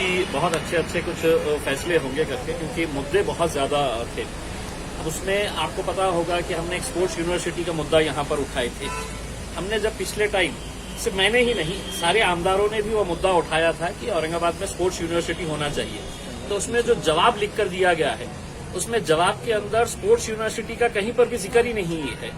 कि बहुत अच्छे कुछ फैसले होंगे करके, क्योंकि मुद्दे बहुत ज्यादा थे। अब उसमें आपको पता होगा कि हमने एक स्पोर्ट्स यूनिवर्सिटी का मुद्दा यहाँ पर उठाए थे। हमने जब पिछले टाइम, सिर्फ मैंने ही नहीं, सारे आमदारों ने भी वो मुद्दा उठाया था कि औरंगाबाद में स्पोर्ट्स यूनिवर्सिटी होना चाहिए। तो उसमें जो जवाब लिख कर दिया गया है, उसमें जवाब के अंदर स्पोर्ट्स यूनिवर्सिटी का कहीं पर भी जिक्र ही नहीं है।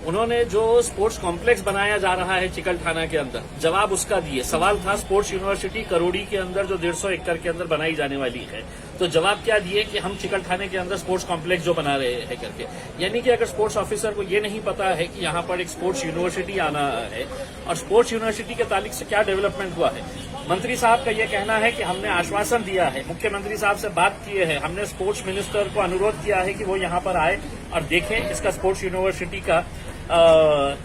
उन्होंने जो स्पोर्ट्स कॉम्प्लेक्स बनाया जा रहा है चिकलठाना के अंदर, जवाब उसका दिए। सवाल था स्पोर्ट्स यूनिवर्सिटी करोड़ी के अंदर जो 150 एकड़ के अंदर बनाई जाने वाली है, तो जवाब क्या दिए कि हम चिकलठाने के अंदर स्पोर्ट्स कॉम्प्लेक्स जो बना रहे हैं करके। यानी कि अगर स्पोर्ट्स ऑफिसर को ये नहीं पता है कि यहाँ पर एक स्पोर्ट्स यूनिवर्सिटी आना है, और स्पोर्ट्स यूनिवर्सिटी के ताल्लुक से क्या डेवलपमेंट हुआ है। मंत्री साहब का ये कहना है कि हमने आश्वासन दिया है, मुख्यमंत्री साहब से बात किए हैं, हमने स्पोर्ट्स मिनिस्टर को अनुरोध किया है कि वो यहाँ पर आए और देखें इसका स्पोर्ट्स यूनिवर्सिटी का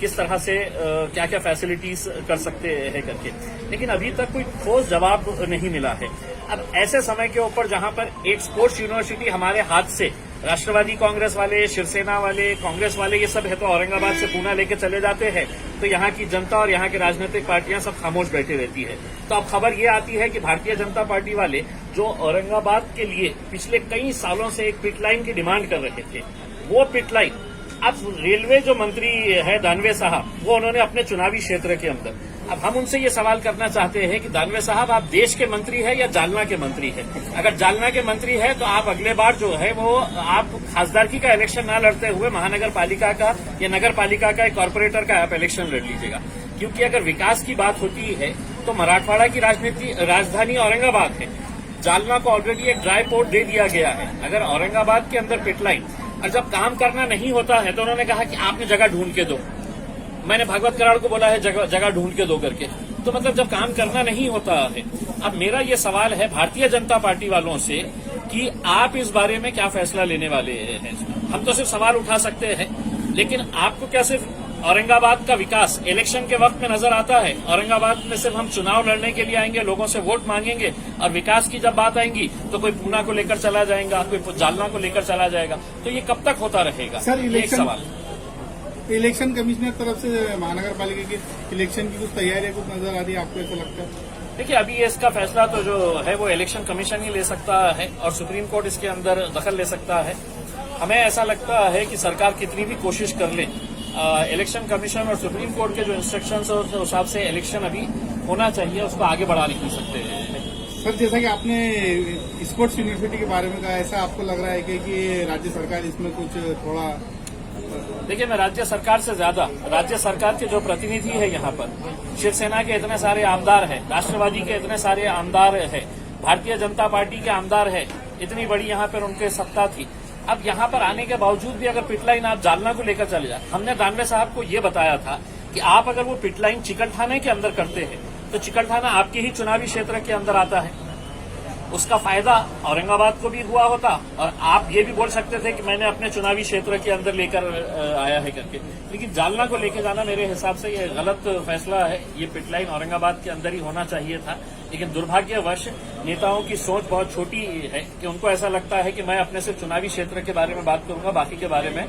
किस तरह से क्या क्या फैसिलिटीज कर सकते हैं करके, लेकिन अभी तक कोई ठोस जवाब नहीं मिला है। अब ऐसे समय के ऊपर जहां पर एक स्पोर्ट्स यूनिवर्सिटी हमारे हाथ से राष्ट्रवादी कांग्रेस वाले, शिवसेना वाले, कांग्रेस वाले, ये सब है तो औरंगाबाद से पूना लेके चले जाते हैं, तो यहाँ की जनता और यहाँ की राजनीतिक पार्टियां सब खामोश बैठी रहती है। तो अब खबर ये आती है कि भारतीय जनता पार्टी वाले जो औरंगाबाद के लिए पिछले कई सालों से एक पिट लाइन की डिमांड कर रहे थे, वो पिट लाइन अब रेलवे जो मंत्री है दानवे साहब, वो उन्होंने अपने चुनावी क्षेत्र के अंदर, अब हम उनसे ये सवाल करना चाहते हैं कि दानवे साहब, आप देश के मंत्री है या जालना के मंत्री है? अगर जालना के मंत्री है तो आप अगले बार जो है वो आप खासदारकी का इलेक्शन ना लड़ते हुए महानगर पालिका का या नगर पालिका का एक कॉर्पोरेटर का आप इलेक्शन लड़ लीजिएगा। क्योंकि अगर विकास की बात होती है तो मराठवाड़ा की राजधानी औरंगाबाद है। जालना को ऑलरेडी एक ड्राई पोर्ट दे दिया गया है। अगर औरंगाबाद के अंदर पिटलाइन, और जब काम करना नहीं होता है तो उन्होंने कहा कि आपने जगह ढूंढ के दो। मैंने भागवत कराड़ को बोला है जगह ढूंढ के दो करके, तो मतलब जब काम करना नहीं होता है। अब मेरा ये सवाल है भारतीय जनता पार्टी वालों से कि आप इस बारे में क्या फैसला लेने वाले हैं। हम तो सिर्फ सवाल उठा सकते हैं, लेकिन आपको क्या सिर्फ औरंगाबाद का विकास इलेक्शन के वक्त में नजर आता है? औरंगाबाद में सिर्फ हम चुनाव लड़ने के लिए आएंगे, लोगों से वोट मांगेंगे, और विकास की जब बात आएंगी तो कोई पूना को लेकर चला जाएगा, कोई जालना को लेकर चला जाएगा। तो ये कब तक होता रहेगा? सर, एक सवाल। इलेक्शन कमिश्नर तरफ से महानगर पालिका की इलेक्शन की कुछ तैयारी कुछ नजर आ रही है, आपको ऐसा लगता है? देखिए, अभी इसका फैसला तो जो है वो इलेक्शन कमीशन ही ले सकता है, और सुप्रीम कोर्ट इसके अंदर दखल ले सकता है। हमें ऐसा लगता है कि सरकार कितनी भी कोशिश कर ले, इलेक्शन कमीशन और सुप्रीम कोर्ट के जो इंस्ट्रक्शंस है उस हिसाब से इलेक्शन अभी होना चाहिए, उसको आगे बढ़ा नहीं सकते हैं। सर, जैसा कि आपने स्पोर्ट्स यूनिवर्सिटी के बारे में कहा, ऐसा आपको लग रहा है कि राज्य सरकार इसमें कुछ थोड़ा? देखिए, मैं राज्य सरकार से ज्यादा राज्य सरकार के जो प्रतिनिधि है यहाँ पर, शिवसेना के इतने सारे आमदार हैं, राष्ट्रवादी के इतने सारे आमदार हैं, भारतीय जनता पार्टी के आमदार हैं, इतनी बड़ी यहाँ पर उनके सत्ता थी। अब यहाँ पर आने के बावजूद भी अगर पिटलाइन आप जालना को लेकर चले जाए, हमने दानवे साहब को ये बताया था कि आप अगर वो पिटलाइन चिकलठाने के अंदर करते हैं तो चिकलठाना आपके ही चुनावी क्षेत्र के अंदर आता है, उसका फायदा औरंगाबाद को भी हुआ होता, और आप ये भी बोल सकते थे कि मैंने अपने चुनावी क्षेत्र के अंदर लेकर आया है करके। लेकिन जालना को लेकर जाना मेरे हिसाब से ये गलत फैसला है। ये पिटलाइन औरंगाबाद के अंदर ही होना चाहिए था, लेकिन दुर्भाग्यवश नेताओं की सोच बहुत छोटी है कि उनको ऐसा लगता है कि मैं अपने से चुनावी क्षेत्र के बारे में बात करूंगा, बाकी के बारे में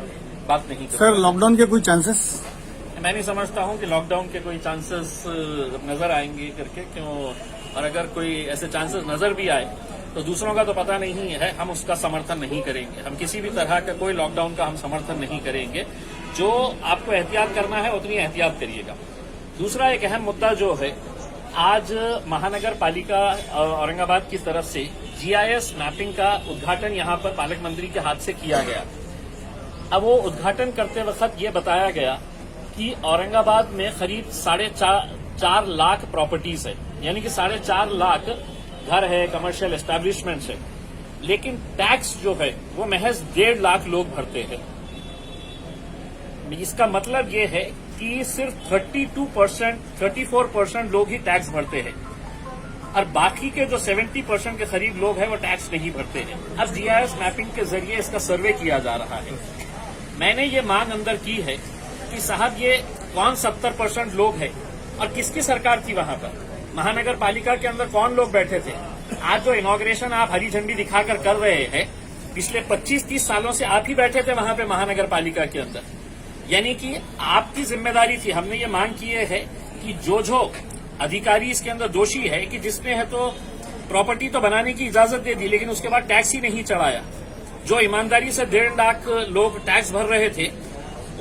बात नहीं करूंगा। सर, लॉकडाउन के कोई चांसेस? मैं नहीं समझता हूं कि लॉकडाउन के कोई चांसेस नजर आएंगे करके, क्यों? और अगर कोई ऐसे चांसेस नजर भी आए तो दूसरों का तो पता नहीं है, हम उसका समर्थन नहीं करेंगे। हम किसी भी तरह का कोई लॉकडाउन का हम समर्थन नहीं करेंगे। जो आपको एहतियात करना है उतनी एहतियात करिएगा। दूसरा एक अहम मुद्दा जो है, आज महानगर पालिका औरंगाबाद की तरफ से जीआईएस मैपिंग का उद्घाटन यहाँ पर पालक मंत्री के हाथ से किया गया। अब वो उद्घाटन करते वक्त ये बताया गया कि औरंगाबाद में करीब 4.5 लाख प्रॉपर्टीज है, यानी कि 4.5 लाख घर है, कमर्शियल एस्टैब्लिशमेंट्स है, लेकिन टैक्स जो है वो महज 1.5 लाख लोग भरते हैं। इसका मतलब ये है कि सिर्फ 34% लोग ही टैक्स भरते हैं, और बाकी के जो 70% के करीब लोग हैं वो टैक्स नहीं भरते हैं। अब जीआईएस मैपिंग के जरिए इसका सर्वे किया जा रहा है। मैंने ये मांग अंदर की है कि साहब, ये कौन 70% लोग हैं, और किसकी सरकार थी वहां पर? महानगर पालिका के अंदर कौन लोग बैठे थे? आज जो इनॉग्रेशन आप हरी झंडी दिखाकर कर रहे हैं, पिछले 25-30 सालों से आप ही बैठे थे वहां पे महानगर पालिका के अंदर, यानी कि आपकी जिम्मेदारी थी। हमने ये मांग की है कि जो अधिकारी इसके अंदर दोषी है, कि जिसमें है तो प्रॉपर्टी तो बनाने की इजाजत दे दी, लेकिन उसके बाद टैक्स ही नहीं चढ़ाया। जो ईमानदारी से 1.5 लाख लोग टैक्स भर रहे थे,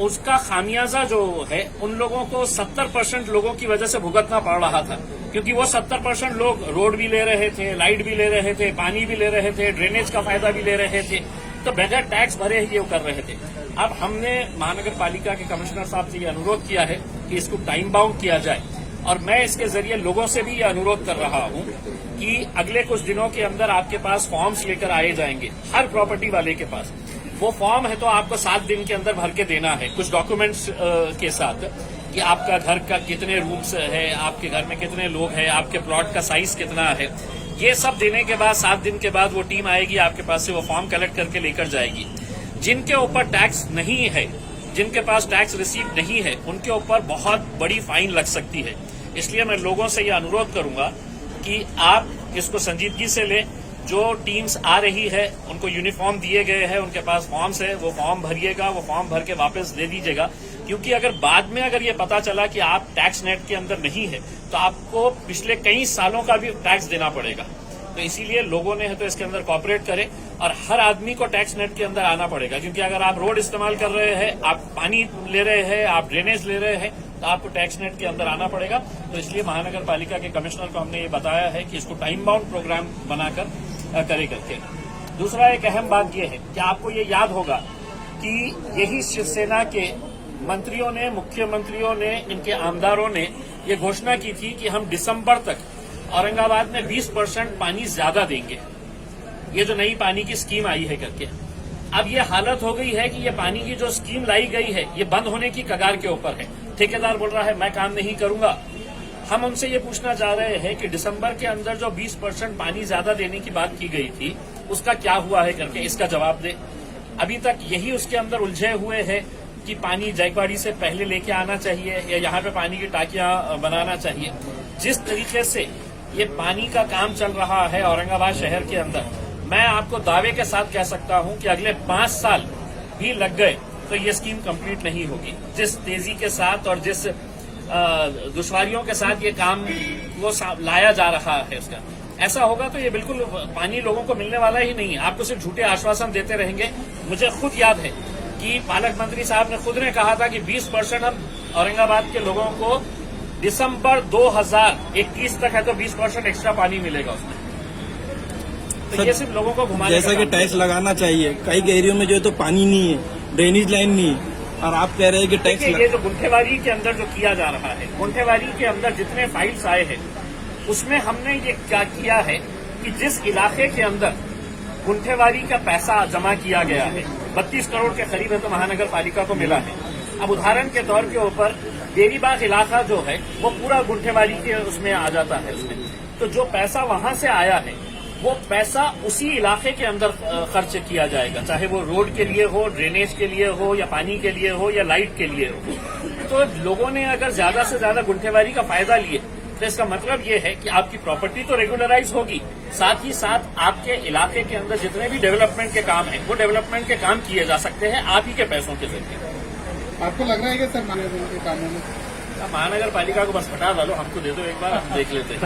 उसका खामियाजा जो है उन लोगों को 70% लोगों की वजह से भुगतना पड़ रहा था, क्योंकि वो 70% लोग रोड भी ले रहे थे, लाइट भी ले रहे थे, पानी भी ले रहे थे, ड्रेनेज का फायदा भी ले रहे थे, तो बगैर टैक्स भरे ही ये कर रहे थे। अब हमने महानगर पालिका के कमिश्नर साहब से ये अनुरोध किया है कि इसको टाइम बाउंड किया जाए, और मैं इसके जरिए लोगों से भी ये अनुरोध कर रहा हूं कि अगले कुछ दिनों के अंदर आपके पास फॉर्म्स लेकर आए जाएंगे, हर प्रॉपर्टी वाले के पास। वो फॉर्म है तो आपको 7 दिन के अंदर भर के देना है, कुछ डॉक्यूमेंट्स के साथ, कि आपका घर का कितने रूम्स है, आपके घर में कितने लोग हैं, आपके प्लॉट का साइज कितना है। ये सब देने के बाद 7 दिन के बाद वो टीम आएगी आपके पास से, वो फॉर्म कलेक्ट करके लेकर जाएगी। जिनके ऊपर टैक्स नहीं है, जिनके पास टैक्स रिसीव नहीं है, उनके ऊपर बहुत बड़ी फाइन लग सकती है। इसलिए मैं लोगों से ये अनुरोध करूंगा कि आप इसको संजीदगी से लें। जो टीम्स आ रही है उनको यूनिफॉर्म दिए गए हैं, उनके पास फॉर्म्स है, वो फॉर्म भरिएगा, वो फॉर्म भर के वापस दे दीजिएगा, क्योंकि अगर बाद में अगर ये पता चला कि आप टैक्स नेट के अंदर नहीं है तो आपको पिछले कई सालों का भी टैक्स देना पड़ेगा। तो इसीलिए लोगों ने है तो इसके अंदर कॉपरेट करें, और हर आदमी को टैक्स नेट के अंदर आना पड़ेगा, क्योंकि अगर आप रोड इस्तेमाल कर रहे हैं, आप पानी ले रहे हैं, आप ड्रेनेज ले रहे हैं, तो आपको टैक्स नेट के अंदर आना पड़ेगा। तो इसलिए महानगर पालिका के कमिश्नर को हमने ये बताया है कि इसको टाइम बाउंड प्रोग्राम बनाकर करे करके। दूसरा एक अहम बात यह है कि आपको ये याद होगा कि यही शिवसेना के मंत्रियों ने, मुख्यमंत्रियों ने, इनके आमदारों ने ये घोषणा की थी कि हम दिसंबर तक औरंगाबाद में 20% पानी ज्यादा देंगे, ये जो नई पानी की स्कीम आई है करके। अब ये हालत हो गई है कि ये पानी की जो स्कीम लाई गई है ये बंद होने की कगार के ऊपर है। ठेकेदार बोल रहा है मैं काम नहीं करूंगा। हम उनसे ये पूछना चाह रहे हैं कि दिसंबर के अंदर जो 20% पानी ज्यादा देने की बात की गई थी उसका क्या हुआ है करके, इसका जवाब दे। अभी तक यही उसके अंदर उलझे हुए हैं कि पानी जायकवाड़ी से पहले लेके आना चाहिए या यहाँ पे पानी की टाकियां बनाना चाहिए। जिस तरीके से ये पानी का काम चल रहा है औरंगाबाद शहर के अंदर, मैं आपको दावे के साथ कह सकता हूं कि अगले 5 साल भी लग गए तो ये स्कीम कंप्लीट नहीं होगी। जिस तेजी के साथ और जिस दुश्वारियों के साथ ये काम वो लाया जा रहा है उसका, ऐसा होगा तो ये बिल्कुल पानी लोगों को मिलने वाला ही नहीं है। आपको सिर्फ झूठे आश्वासन देते रहेंगे। मुझे खुद याद है कि पालक मंत्री साहब ने खुद ने कहा था कि 20% हम औरंगाबाद के लोगों को दिसंबर 2021 तक है तो 20% एक्स्ट्रा पानी मिलेगा उसमें। तो ये सिर्फ लोगों को घुमाने जैसा कि टैक्स लगाना चाहिए, कई एरियो में जो है तो पानी नहीं है, ड्रेनेज लाइन नहीं है, और आप कह रहे हैं कि टैक्स ये जो गुंठेवारी के अंदर जो किया जा रहा है, गुंठेवारी के अंदर जितने फाइल्स आए हैं उसमें हमने ये क्या किया है कि जिस इलाके के अंदर गुंठेवारी का पैसा जमा किया गया है, 32 करोड़ के करीब है तो महानगर पालिका को मिला है। अब उदाहरण के तौर के ऊपर देवीबाग इलाका जो है वो पूरा गुंठेवारी के उसमें आ जाता है उसमें। तो जो पैसा वहां से आया है वो पैसा उसी इलाके के अंदर खर्च किया जाएगा, चाहे वो रोड के लिए हो, ड्रेनेज के लिए हो, या पानी के लिए हो, या लाइट के लिए हो। तो लोगों ने अगर ज्यादा से ज्यादा गुंठेवारी का फायदा लिए तो इसका मतलब ये है कि आपकी प्रॉपर्टी तो रेगुलराइज होगी, साथ ही साथ आपके इलाके के अंदर जितने भी डेवलपमेंट के काम हैं वो डेवलपमेंट के काम किए जा सकते हैं आप ही के पैसों के जरिए। आपको लग रहा है कि सर महानगर के कामों में महानगर पालिका को बस हटा डालो, हमको दे दो एक बार, हम देख लेते हैं।